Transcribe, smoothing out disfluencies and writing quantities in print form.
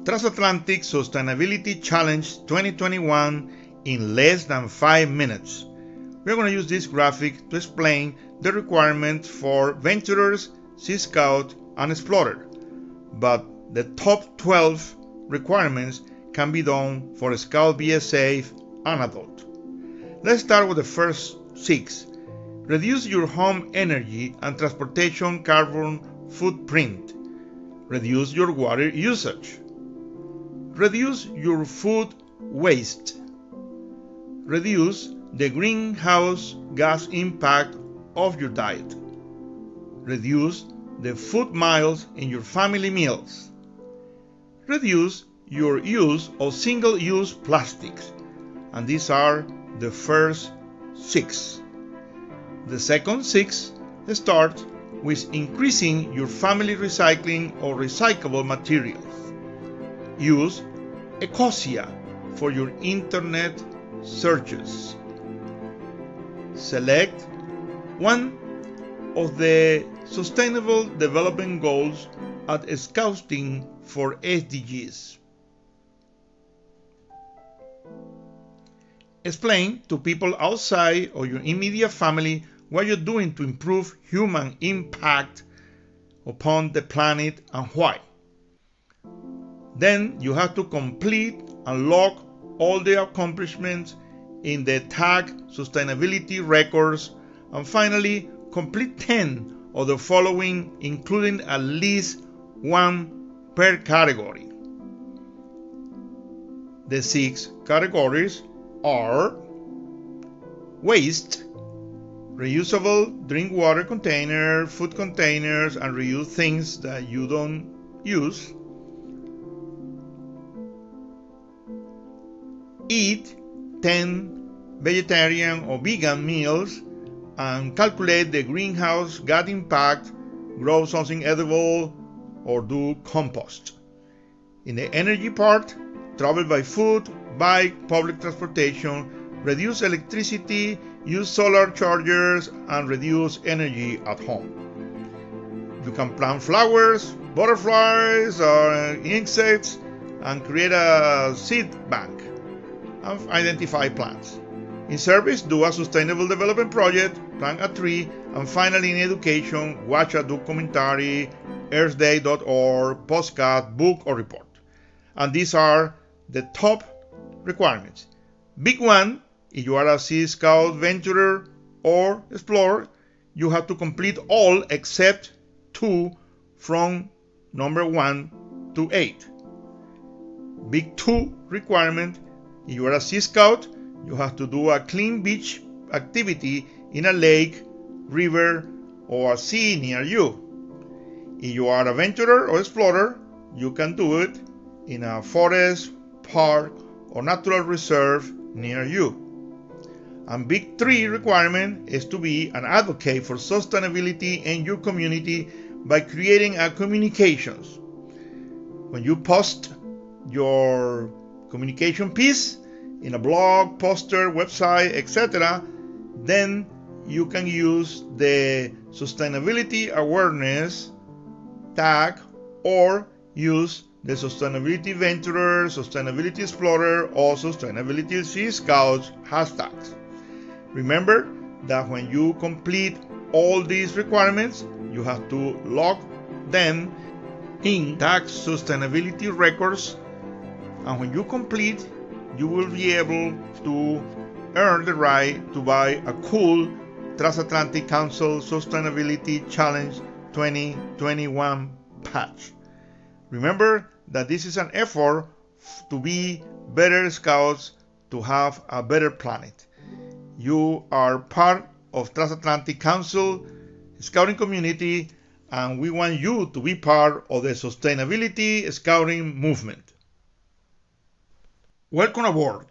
Transatlantic Sustainability Challenge 2021 in less than 5 minutes. We're going to use this graphic to explain the requirements for venturers, Sea Scout, and Explorer. But the top 12 requirements can be done for Scout BSA and adult. Let's start with the first 6. Reduce your home energy and transportation carbon footprint. Reduce your water usage. Reduce your food waste. Reduce the greenhouse gas impact of your diet. Reduce the food miles in your family meals. Reduce your use of single-use plastics. And these are the first 6. The second 6 start with increasing your family recycling or recyclable materials. Use Ecosia for your internet searches. Select one of the Sustainable Development Goals at Scouting for SDGs. Explain to people outside of your immediate family what you're doing to improve human impact upon the planet and why. Then you have to complete and log all the accomplishments in the TAC Sustainability records, and finally complete 10 of the following, including at least 1 per category. The 6 categories are waste, reusable drink water container, food containers, and reuse things that you don't use. Eat 10 vegetarian or vegan meals and calculate the greenhouse gas impact, grow something edible, or do compost. In the energy part, travel by foot, bike, public transportation, reduce electricity, use solar chargers, and reduce energy at home. You can plant flowers, butterflies, or insects, and create a seed bank and identify plants. In service, do a sustainable development project, plant a tree, and finally in education, watch a documentary, earthday.org, postcard, book, or report. And these are the top requirements. Big one, if you are a Sea Scout venturer or explorer, you have to complete all except 2 from number 1 to 8. Big 2 requirement, if you are a Sea Scout, you have to do a clean beach activity in a lake, river, or a sea near you. If you are a venturer or explorer, you can do it in a forest, park, or natural reserve near you. And big 3 requirement is to be an advocate for sustainability in your community by creating a communications. When you post your communication piece in a blog, poster, website, etc., then you can use the sustainability awareness tag or use the Sustainability Venturer, Sustainability Explorer, or Sustainability Sea Scouts hashtags. Remember that when you complete all these requirements, you have to log them in TAC Sustainability records, and when you complete, you will be able to earn the right to buy a cool Transatlantic Council Sustainability Challenge 2021 patch. Remember that this is an effort to be better scouts, to have a better planet. You are part of Transatlantic Council Scouting community, and we want you to be part of the Sustainability Scouting movement. Welcome aboard.